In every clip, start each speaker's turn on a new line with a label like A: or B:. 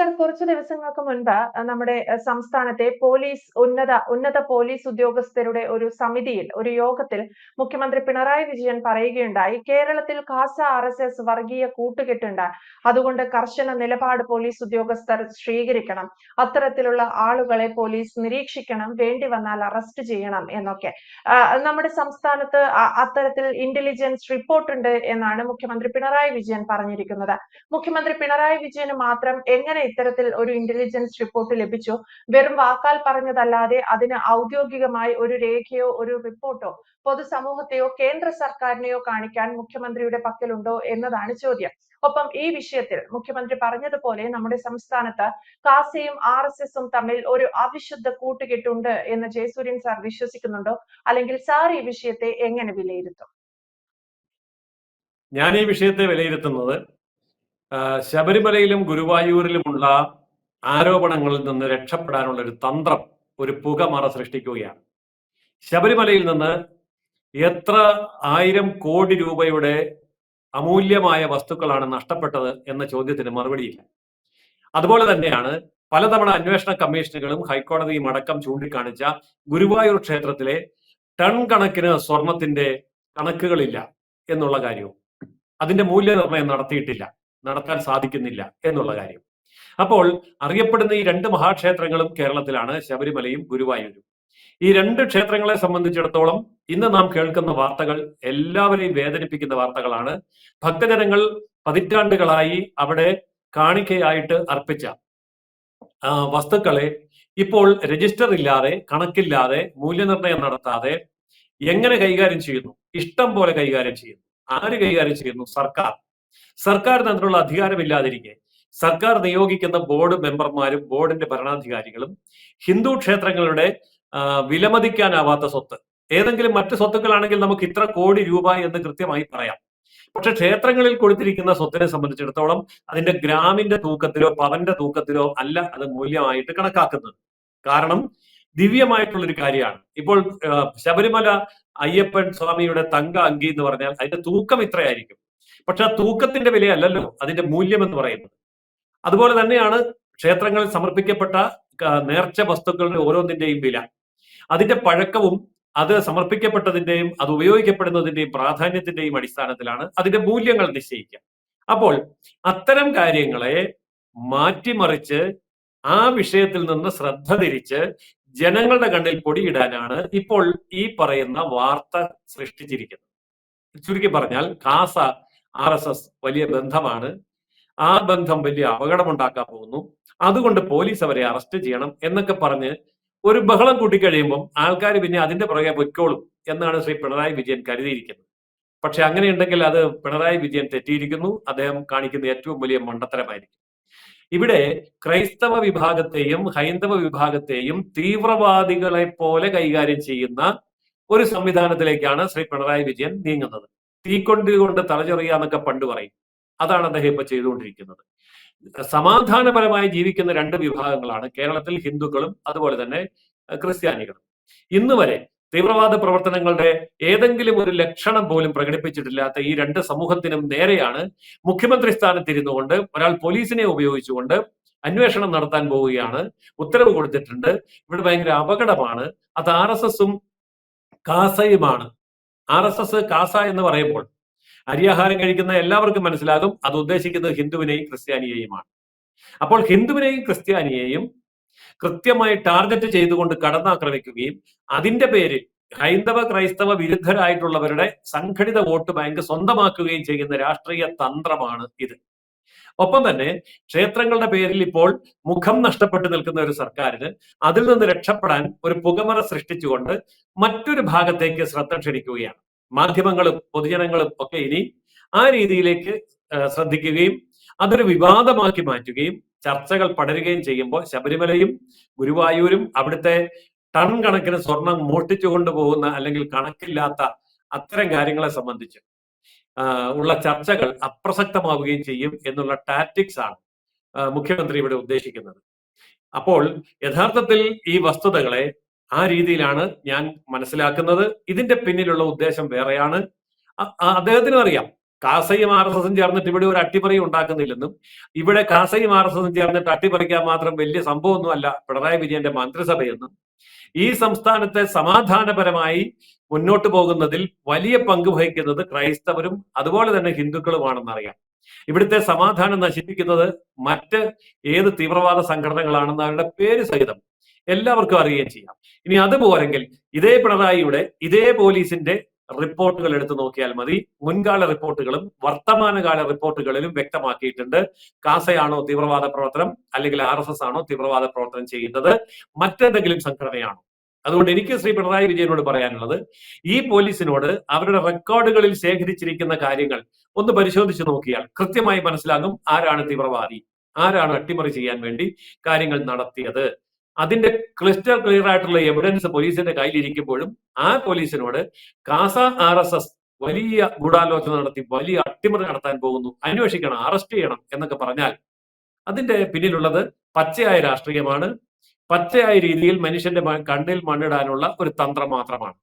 A: Sir, കുറച്ചു ദിവസങ്ങൾക്ക് മുൻപ് നമ്മുടെ സംസ്ഥാനത്തെ ഉന്നത പോലീസ് ഉദ്യോഗസ്ഥരുടെ ഒരു സമിതിയിൽ, ഒരു യോഗത്തിൽ മുഖ്യമന്ത്രി പിണറായി വിജയൻ പറയുകയുണ്ടായി, കേരളത്തിൽ ഖാസ RSS വർഗീയ കൂട്ടുകെട്ടുണ്ട്. അതുകൊണ്ട് കർശന നിലപാട് പോലീസ് ഉദ്യോഗസ്ഥർ സ്വീകരിക്കണം. അത്തരത്തിലുള്ള ആളുകളെ പോലീസ് നിരീക്ഷിക്കണം, വേണ്ടി വന്നാൽ അറസ്റ്റ് ചെയ്യണം എന്നൊക്കെ. നമ്മുടെ സംസ്ഥാനത്ത് അത്തരത്തിൽ ഇന്റലിജൻസ് റിപ്പോർട്ട് ഉണ്ട് എന്നാണ് മുഖ്യമന്ത്രി പിണറായി വിജയൻ പറഞ്ഞിരിക്കുന്നത്. മുഖ്യമന്ത്രി പിണറായി വിജയന് മാത്രം എങ്ങനെ ഇത്തരത്തിൽ ഒരു ഇന്റലിജൻസ് റിപ്പോർട്ട് ലഭിച്ചു? വെറും വാക്കാൽ പറഞ്ഞതല്ലാതെ അതിന് ഔദ്യോഗികമായി ഒരു രേഖയോ ഒരു റിപ്പോർട്ടോ പൊതുസമൂഹത്തെയോ കേന്ദ്ര സർക്കാരിനെയോ കാണിക്കാൻ മുഖ്യമന്ത്രിയുടെ പക്കലുണ്ടോ എന്നതാണ് ചോദ്യം. ഒപ്പം ഈ വിഷയത്തിൽ മുഖ്യമന്ത്രി പറഞ്ഞതുപോലെ നമ്മുടെ സംസ്ഥാനത്ത് കാസയും RSSും തമ്മിൽ ഒരു അവിശുദ്ധ കൂട്ടുകെട്ടുണ്ട് എന്ന് ജയസൂര്യൻ സാർ വിശ്വസിക്കുന്നുണ്ടോ? അല്ലെങ്കിൽ സാർ ഈ വിഷയത്തെ എങ്ങനെ വിലയിരുത്തും?
B: ഞാൻ ഈ വിഷയത്തെ വിലയിരുത്തുന്നത് ശബരിമലയിലും ഗുരുവായൂരിലുമുള്ള ആരോപണങ്ങളിൽ നിന്ന് രക്ഷപ്പെടാനുള്ള ഒരു തന്ത്രം, ഒരു പുകമറ സൃഷ്ടിക്കുകയാണ്. ശബരിമലയിൽ നിന്ന് എത്ര 1000 കോടി രൂപയുടെ അമൂല്യമായ വസ്തുക്കളാണ് നഷ്ടപ്പെട്ടത് എന്ന ചോദ്യത്തിന് മറുപടിയില്ല. അതുപോലെ തന്നെയാണ് പലതവണ അന്വേഷണ കമ്മീഷനുകളും ഹൈക്കോടതിയും അടക്കം ചൂണ്ടിക്കാണിച്ച ഗുരുവായൂർ ക്ഷേത്രത്തിലെ ടൺ കണക്കിന് സ്വർണത്തിന്റെ കണക്കുകളില്ല എന്നുള്ള കാര്യവും, അതിന്റെ മൂല്യനിർണ്ണയം നടത്താൻ സാധിക്കുന്നില്ല എന്നുള്ള കാര്യം. അപ്പോൾ അറിയപ്പെടുന്ന ഈ 2 മഹാക്ഷേത്രങ്ങളും കേരളത്തിലാണ്, ശബരിമലയും ഗുരുവായൂരും. ഈ 2 ക്ഷേത്രങ്ങളെ സംബന്ധിച്ചിടത്തോളം ഇന്ന് നാം കേൾക്കുന്ന വാർത്തകൾ എല്ലാവരെയും വേദനിപ്പിക്കുന്ന വാർത്തകളാണ്. ഭക്തജനങ്ങൾ പതിറ്റാണ്ടുകളായി അവിടെ കാണിക്കയായിട്ട് അർപ്പിച്ച വസ്തുക്കളെ ഇപ്പോൾ രജിസ്റ്റർ ഇല്ലാതെ, കണക്കില്ലാതെ, മൂല്യനിർണ്ണയം നടത്താതെ എങ്ങനെ കൈകാര്യം ചെയ്യുന്നു? ഇഷ്ടം പോലെ കൈകാര്യം ചെയ്യുന്നു. ആര് കൈകാര്യം ചെയ്യുന്നു? സർക്കാരിന് അതിനുള്ള അധികാരമില്ലാതിരിക്കെ സർക്കാർ നിയോഗിക്കുന്ന ബോർഡ് മെമ്പർമാരും ബോർഡിന്റെ ഭരണാധികാരികളും ഹിന്ദു ക്ഷേത്രങ്ങളുടെ വിലമതിക്കാനാവാത്ത സ്വത്ത്, ഏതെങ്കിലും മറ്റു സ്വത്തുക്കളാണെങ്കിൽ നമുക്ക് ഇത്ര കോടി രൂപ എന്ന് കൃത്യമായി പറയാം. പക്ഷെ ക്ഷേത്രങ്ങളിൽ കൊടുത്തിരിക്കുന്ന സ്വത്തിനെ സംബന്ധിച്ചിടത്തോളം അതിന്റെ ഗ്രാമിന്റെ തൂക്കത്തിലോ പവന്റെ തൂക്കത്തിലോ അല്ല അത് മൂല്യമായിട്ട് കണക്കാക്കുന്നത്. കാരണം ദിവ്യമായിട്ടുള്ളൊരു കാര്യമാണ്. ഇപ്പോൾ ശബരിമല അയ്യപ്പൻ സ്വാമിയുടെ തങ്ക അങ്കി എന്ന് പറഞ്ഞാൽ അതിന്റെ തൂക്കം ഇത്രയായിരിക്കും. പക്ഷെ ആ തൂക്കത്തിന്റെ വിലയല്ലല്ലോ അതിന്റെ മൂല്യം എന്ന് പറയുന്നത്. അതുപോലെ തന്നെയാണ് ക്ഷേത്രങ്ങളിൽ സമർപ്പിക്കപ്പെട്ട നേർച്ച വസ്തുക്കളുടെ ഓരോന്നിന്റെയും വില, അതിന്റെ പഴക്കവും അത് സമർപ്പിക്കപ്പെട്ടതിന്റെയും അത് ഉപയോഗിക്കപ്പെടുന്നതിന്റെയും പ്രാധാന്യത്തിന്റെയും അടിസ്ഥാനത്തിലാണ് അതിന്റെ മൂല്യങ്ങൾ നിശ്ചയിക്കുക. അപ്പോൾ അത്തരം കാര്യങ്ങളെ മാറ്റിമറിച്ച് ആ വിഷയത്തിൽ നിന്ന് ശ്രദ്ധ തിരിച്ച് ജനങ്ങളുടെ കണ്ണിൽ പൊടിയിടാനാണ് ഇപ്പോൾ ഈ പറയുന്ന വാർത്ത സൃഷ്ടിച്ചിരിക്കുന്നത്. ചുരുക്കി പറഞ്ഞാൽ ഖാസ RSS വലിയ ബന്ധമാണ്, ആ ബന്ധം വലിയ അപകടമുണ്ടാക്കാൻ പോകുന്നു, അതുകൊണ്ട് പോലീസ് അവരെ അറസ്റ്റ് ചെയ്യണം എന്നൊക്കെ പറഞ്ഞ് ഒരു ബഹളം കൂട്ടിക്കഴിയുമ്പോൾ ആൾക്കാർ പിന്നെ അതിന്റെ പുറകെ പൊയ്ക്കോളും എന്നാണ് ശ്രീ പിണറായി വിജയൻ കരുതിയിരിക്കുന്നത്. പക്ഷെ അങ്ങനെയുണ്ടെങ്കിൽ അത് പിണറായി വിജയൻ തെറ്റിയിരിക്കുന്നു. അദ്ദേഹം കാണിക്കുന്ന ഏറ്റവും വലിയ മണ്ടത്തരമായിരിക്കും. ഇവിടെ ക്രൈസ്തവ വിഭാഗത്തെയും ഹൈന്ദവ വിഭാഗത്തെയും തീവ്രവാദികളെ പോലെ കൈകാര്യം ചെയ്യുന്ന ഒരു സംവിധാനത്തിലേക്കാണ് ശ്രീ പിണറായി വിജയൻ നീങ്ങുന്നത്. തീക്കൊണ്ടുകൊണ്ട് തലചെറിയ എന്നൊക്കെ പണ്ട് പറയും. അതാണ് അദ്ദേഹം ഇപ്പൊ ചെയ്തുകൊണ്ടിരിക്കുന്നത്. സമാധാനപരമായി ജീവിക്കുന്ന 2 വിഭാഗങ്ങളാണ് കേരളത്തിൽ, ഹിന്ദുക്കളും അതുപോലെ തന്നെ ക്രിസ്ത്യാനികളും. ഇന്ന് വരെ തീവ്രവാദ പ്രവർത്തനങ്ങളുടെ ഏതെങ്കിലും ഒരു ലക്ഷണം പോലും പ്രകടിപ്പിച്ചിട്ടില്ലാത്ത ഈ 2 സമൂഹത്തിനും നേരെയാണ് മുഖ്യമന്ത്രി സ്ഥാനത്തിരുന്നു കൊണ്ട് ഒരാൾ പോലീസിനെ ഉപയോഗിച്ചുകൊണ്ട് അന്വേഷണം നടത്താൻ പോവുകയാണ്, ഉത്തരവ് കൊടുത്തിട്ടുണ്ട്. ഇവിടെ ഭയങ്കര അപകടമാണ്. അത് RSSും കാസയുമാണ്. RSS കാസ എന്ന് പറയുമ്പോൾ അരിയാഹാരം കഴിക്കുന്ന എല്ലാവർക്കും മനസ്സിലാകും അത് ഉദ്ദേശിക്കുന്നത് ഹിന്ദുവിനെയും ക്രിസ്ത്യാനിയെയുമാണ്. അപ്പോൾ ഹിന്ദുവിനെയും ക്രിസ്ത്യാനിയെയും കൃത്യമായി ടാർഗറ്റ് ചെയ്തുകൊണ്ട് കടന്നാക്രമിക്കുകയും അതിന്റെ പേരിൽ ഹൈന്ദവ ക്രൈസ്തവ വിരുദ്ധരായിട്ടുള്ളവരുടെ സംഘടിത വോട്ട് ബാങ്ക് സ്വന്തമാക്കുകയും ചെയ്യുന്ന രാഷ്ട്രീയ തന്ത്രമാണ് ഇത്. ഒപ്പം തന്നെ ക്ഷേത്രങ്ങളുടെ പേരിൽ ഇപ്പോൾ മുഖം നഷ്ടപ്പെട്ടു നിൽക്കുന്ന ഒരു സർക്കാരിന് അതിൽ നിന്ന് രക്ഷപ്പെടാൻ ഒരു പുകമറ സൃഷ്ടിച്ചുകൊണ്ട് മറ്റൊരു ഭാഗത്തേക്ക് ശ്രദ്ധ ക്ഷണിക്കുകയാണ്. മാധ്യമങ്ങളും പൊതുജനങ്ങളും ഒക്കെ ഇനി ആ രീതിയിലേക്ക് ശ്രദ്ധിക്കുകയും അതൊരു വിവാദമാക്കി മാറ്റുകയും ചർച്ചകൾ പടരുകയും ചെയ്യുമ്പോൾ ശബരിമലയും ഗുരുവായൂരും അവിടുത്തെ ടൺ കണക്കിന് സ്വർണം മോഷ്ടിച്ചു കൊണ്ടുപോകുന്ന അല്ലെങ്കിൽ കണക്കില്ലാത്ത അത്തരം കാര്യങ്ങളെ സംബന്ധിച്ച് ഉള്ള ചർച്ചകൾ അപ്രസക്തമാവുകയും ചെയ്യും എന്നുള്ള ടാക്ടിക്സ് ആണ് മുഖ്യമന്ത്രി ഇവിടെ ഉദ്ദേശിക്കുന്നത്. അപ്പോൾ യഥാർത്ഥത്തിൽ ഈ വസ്തുതകളെ ആ രീതിയിലാണ് ഞാൻ മനസ്സിലാക്കുന്നത്. ഇതിന്റെ പിന്നിലുള്ള ഉദ്ദേശം വേറെയാണ്. അദ്ദേഹത്തിനും അറിയാം കാസയും RSS ചേർന്നിട്ട് ഇവിടെ ഒരു അട്ടിമറി ഉണ്ടാക്കുന്നില്ലെന്നും ഇവിടെ കാസയും RSS ചേർന്നിട്ട് അട്ടിമറിക്കാൻ മാത്രം വലിയ സംഭവമൊന്നുമല്ല പിണറായി വിജയന്റെ മന്ത്രിസഭയെന്നും ഈ സംസ്ഥാനത്തെ സമാധാനപരമായി മുന്നോട്ട് പോകുന്നതിൽ വലിയ പങ്ക് വഹിക്കുന്നത് ക്രൈസ്തവരും അതുപോലെ തന്നെ ഹിന്ദുക്കളുമാണെന്നറിയാം. ഇവിടുത്തെ സമാധാനം നശിപ്പിക്കുന്നത് മറ്റ് ഏത് തീവ്രവാദ സംഘടനകളാണെന്ന് അവരുടെ പേര് സഹിതം എല്ലാവർക്കും അറിയുകയും ചെയ്യാം. ഇനി അതുപോലെങ്കിൽ ഇതേ പിണറായിയുടെ ഇതേ പോലീസിന്റെ റിപ്പോർട്ടുകൾ എടുത്തു നോക്കിയാൽ മതി. മുൻകാല റിപ്പോർട്ടുകളും വർത്തമാനകാല റിപ്പോർട്ടുകളിലും വ്യക്തമാക്കിയിട്ടുണ്ട് കാസയാണോ തീവ്രവാദ പ്രവർത്തനം അല്ലെങ്കിൽ RSS ആണോ തീവ്രവാദ പ്രവർത്തനം ചെയ്യുന്നത്, മറ്റെന്തെങ്കിലും സംഘടനയാണോ. അതുകൊണ്ട് എനിക്ക് ശ്രീ പിണറായി വിജയനോട് പറയാനുള്ളത്, ഈ പോലീസിനോട് അവരുടെ റെക്കോർഡുകളിൽ ശേഖരിച്ചിരിക്കുന്ന കാര്യങ്ങൾ ഒന്ന് പരിശോധിച്ച് നോക്കിയാൽ കൃത്യമായി മനസ്സിലാകും ആരാണ് തീവ്രവാദി, ആരാണ് അട്ടിമറി ചെയ്യാൻ വേണ്ടി കാര്യങ്ങൾ നടത്തിയത്. അതിന്റെ ക്ലിസ്റ്റർ ക്ലിയർ ആയിട്ടുള്ള എവിഡൻസ് പോലീസിന്റെ കയ്യിലിരിക്കുമ്പോഴും ആ പോലീസിനോട് കാസ RSS വലിയ ഗൂഢാലോചന നടത്തി വലിയ അട്ടിമറി നടത്താൻ പോകുന്നു, അന്വേഷിക്കണം, അറസ്റ്റ് ചെയ്യണം എന്നൊക്കെ പറഞ്ഞാൽ അതിന്റെ പിന്നിലുള്ളത് പച്ചയായ രാഷ്ട്രീയമാണ്, പച്ചയായ രീതിയിൽ മനുഷ്യന്റെ കണ്ണിൽ മണ്ണിടാനുള്ള ഒരു തന്ത്രം മാത്രമാണ്.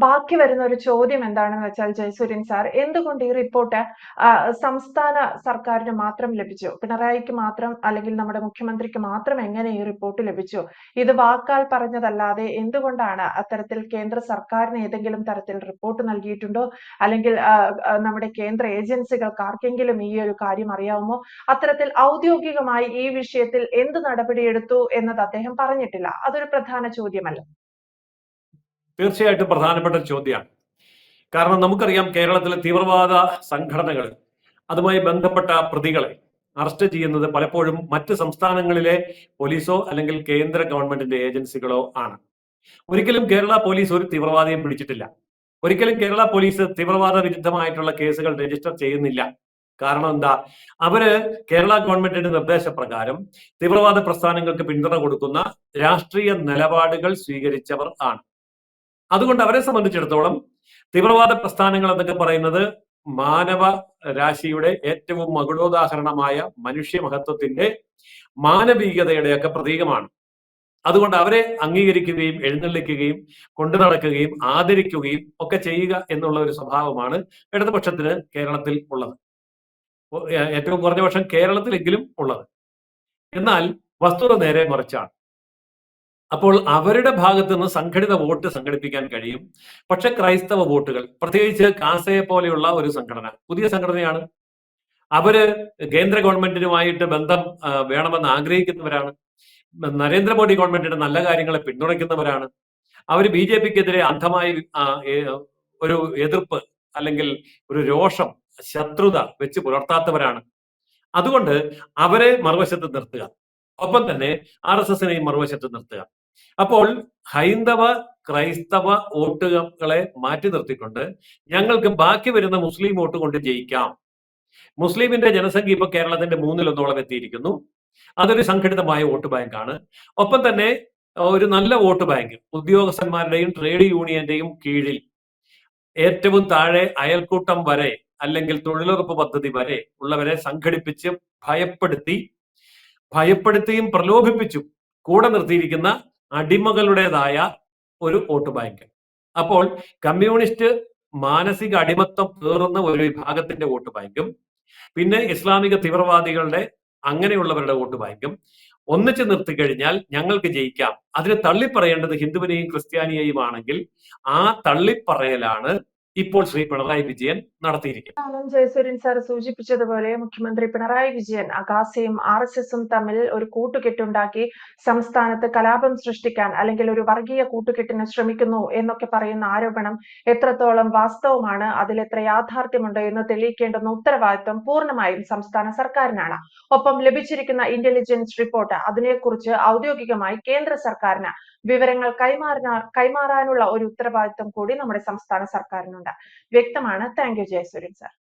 A: ബാക്കി വരുന്ന ഒരു ചോദ്യം എന്താണെന്ന് വെച്ചാൽ ജയസൂര്യൻ സാർ, എന്തുകൊണ്ട് ഈ റിപ്പോർട്ട് സംസ്ഥാന സർക്കാരിന് മാത്രം ലഭിച്ചു, പിണറായിക്ക് മാത്രം അല്ലെങ്കിൽ നമ്മുടെ മുഖ്യമന്ത്രിക്ക് മാത്രം എങ്ങനെ ഈ റിപ്പോർട്ട് ലഭിച്ചു? ഇത് വാക്കാൽ പറഞ്ഞതല്ലാതെ എന്തുകൊണ്ടാണ് അത്തരത്തിൽ കേന്ദ്ര സർക്കാരിന് ഏതെങ്കിലും തരത്തിൽ റിപ്പോർട്ട് നൽകിയിട്ടുണ്ടോ, അല്ലെങ്കിൽ നമ്മുടെ കേന്ദ്ര ഏജൻസികൾക്ക് ആർക്കെങ്കിലും ഈ ഒരു കാര്യം അറിയാവുമോ? അത്തരത്തിൽ ഔദ്യോഗികമായി ഈ വിഷയത്തിൽ എന്ത് നടപടിയെടുത്തു എന്നത് അദ്ദേഹം പറഞ്ഞിട്ടില്ല. അതൊരു പ്രധാന ചോദ്യമല്ല?
B: തീർച്ചയായിട്ടും പ്രധാനപ്പെട്ട ചോദ്യമാണ്. കാരണം നമുക്കറിയാം കേരളത്തിലെ തീവ്രവാദ സംഘടനകൾ അതുമായി ബന്ധപ്പെട്ട പ്രതികളെ അറസ്റ്റ് ചെയ്യുന്നത് പലപ്പോഴും മറ്റ് സംസ്ഥാനങ്ങളിലെ പോലീസോ അല്ലെങ്കിൽ കേന്ദ്ര ഗവൺമെന്റിന്റെ ഏജൻസികളോ ആണ്. ഒരിക്കലും കേരള പോലീസ് ഒരു തീവ്രവാദിയെ പിടിച്ചിട്ടില്ല. ഒരിക്കലും കേരള പോലീസ് തീവ്രവാദ വിരുദ്ധമായിട്ടുള്ള കേസുകൾ രജിസ്റ്റർ ചെയ്യുന്നില്ല. കാരണം എന്താ? അവര് കേരള ഗവൺമെന്റിന്റെ നിർദ്ദേശപ്രകാരം തീവ്രവാദ പ്രസ്ഥാനങ്ങൾക്ക് പിന്തുണ കൊടുക്കുന്ന രാഷ്ട്രീയ നിലപാടുകൾ സ്വീകരിച്ചവർ ആണ്. അതുകൊണ്ട് അവരെ സംബന്ധിച്ചിടത്തോളം തീവ്രവാദ പ്രസ്ഥാനങ്ങൾ എന്നൊക്കെ പറയുന്നത് മാനവ രാശിയുടെ ഏറ്റവും മകുടോദാഹരണമായ മനുഷ്യ മഹത്വത്തിന്റെ മാനവികതയുടെയൊക്കെ പ്രതീകമാണ്. അതുകൊണ്ട് അവരെ അംഗീകരിക്കുകയും എഴുന്നള്ളിക്കുകയും കൊണ്ടു നടക്കുകയും ആദരിക്കുകയും ഒക്കെ ചെയ്യുക എന്നുള്ള ഒരു സ്വഭാവമാണ് ഇടതുപക്ഷത്തിന് കേരളത്തിൽ ഉള്ളത്, ഏറ്റവും കുറഞ്ഞ പക്ഷം കേരളത്തിലെങ്കിലും ഉള്ളത്. എന്നാൽ വസ്തുത നേരെ മറിച്ചാണ്. അപ്പോൾ അവരുടെ ഭാഗത്ത് നിന്ന് സംഘടിത വോട്ട് സംഘടിപ്പിക്കാൻ കഴിയും. പക്ഷെ ക്രൈസ്തവ വോട്ടുകൾ, പ്രത്യേകിച്ച് കാസയെ പോലെയുള്ള ഒരു സംഘടന, പുതിയ സംഘടനയാണ്, അവര് കേന്ദ്ര ഗവൺമെന്റിനുമായിട്ട് ബന്ധം വേണമെന്ന് ആഗ്രഹിക്കുന്നവരാണ്, നരേന്ദ്രമോദി ഗവൺമെന്റിന്റെ നല്ല കാര്യങ്ങളെ പിന്തുണയ്ക്കുന്നവരാണ്, അവർ BJPക്കെതിരെ അന്ധമായി ഒരു എതിർപ്പ് അല്ലെങ്കിൽ ഒരു രോഷം, ശത്രുത വെച്ച് പുലർത്താത്തവരാണ്. അതുകൊണ്ട് അവരെ മറുവശത്ത് നിർത്തുക, ഒപ്പം തന്നെ RSSനെയും മറുവശത്ത് നിർത്തുക. അപ്പോൾ ഹൈന്ദവ ക്രൈസ്തവ വോട്ടുകളെ മാറ്റി നിർത്തിക്കൊണ്ട് ഞങ്ങൾക്ക് ബാക്കി വരുന്ന മുസ്ലിം വോട്ട് കൊണ്ട് ജയിക്കാം. മുസ്ലിമിന്റെ ജനസംഖ്യ ഇപ്പൊ കേരളത്തിന്റെ 1/3 എത്തിയിരിക്കുന്നു. അതൊരു സംഘടിതമായ വോട്ട് ബാങ്കാണ്. ഒപ്പം തന്നെ ഒരു നല്ല വോട്ട് ബാങ്ക് ഉദ്യോഗസ്ഥന്മാരുടെയും ട്രേഡ് യൂണിയന്റെയും കീഴിൽ ഏറ്റവും താഴെ അയൽക്കൂട്ടം വരെ അല്ലെങ്കിൽ തൊഴിലുറപ്പ് പദ്ധതി വരെ ഉള്ളവരെ സംഘടിപ്പിച്ച് ഭയപ്പെടുത്തിയും പ്രലോഭിപ്പിച്ചും കൂടെ നിർത്തിയിരിക്കുന്ന അടിമകളുടേതായ ഒരു വോട്ട് ബാങ്ക്. അപ്പോൾ കമ്മ്യൂണിസ്റ്റ് മാനസിക അടിമത്തം പേറുന്ന ഒരു വിഭാഗത്തിന്റെ വോട്ട് ബാങ്കും പിന്നെ ഇസ്ലാമിക തീവ്രവാദികളുടെ അങ്ങനെയുള്ളവരുടെ വോട്ട് ബാങ്കും ഒന്നിച്ചു നിർത്തിക്കഴിഞ്ഞാൽ ഞങ്ങൾക്ക് ജയിക്കാം. അതിന് തള്ളിപ്പറയേണ്ടത് ഹിന്ദുവിനെയും ക്രിസ്ത്യാനിയെയും ആണെങ്കിൽ ആ തള്ളിപ്പറയലാണ് ഇപ്പോൾ ശ്രീ പിണറായി വിജയൻ നടത്തിയിരിക്കുന്നത്.
A: ജയസൂര്യൻ സാർ സൂചിപ്പിച്ചതുപോലെ മുഖ്യമന്ത്രി പിണറായി വിജയൻ കാസയും RSSും തമ്മിൽ ഒരു കൂട്ടുകെട്ടുണ്ടാക്കി സംസ്ഥാനത്ത് കലാപം സൃഷ്ടിക്കാൻ അല്ലെങ്കിൽ ഒരു വർഗീയ കൂട്ടുകെട്ടിന് ശ്രമിക്കുന്നു എന്നൊക്കെ പറയുന്ന ആരോപണം എത്രത്തോളം വാസ്തവമാണ്, അതിൽ എത്ര യാഥാർത്ഥ്യമുണ്ട് എന്ന് തെളിയിക്കേണ്ടുന്ന ഉത്തരവാദിത്വം പൂർണ്ണമായും സംസ്ഥാന സർക്കാരിനാണ്. ഒപ്പം ലഭിച്ചിരിക്കുന്ന ഇന്റലിജൻസ് റിപ്പോർട്ട് അതിനെക്കുറിച്ച് ഔദ്യോഗികമായി കേന്ദ്ര സർക്കാരിന് വിവരങ്ങൾ കൈമാറാനുള്ള ഒരു ഉത്തരവാദിത്വം കൂടി നമ്മുടെ സംസ്ഥാന സർക്കാരിനുണ്ട്. വ്യക്തമാണ്. Thank you Jayasuryan sir.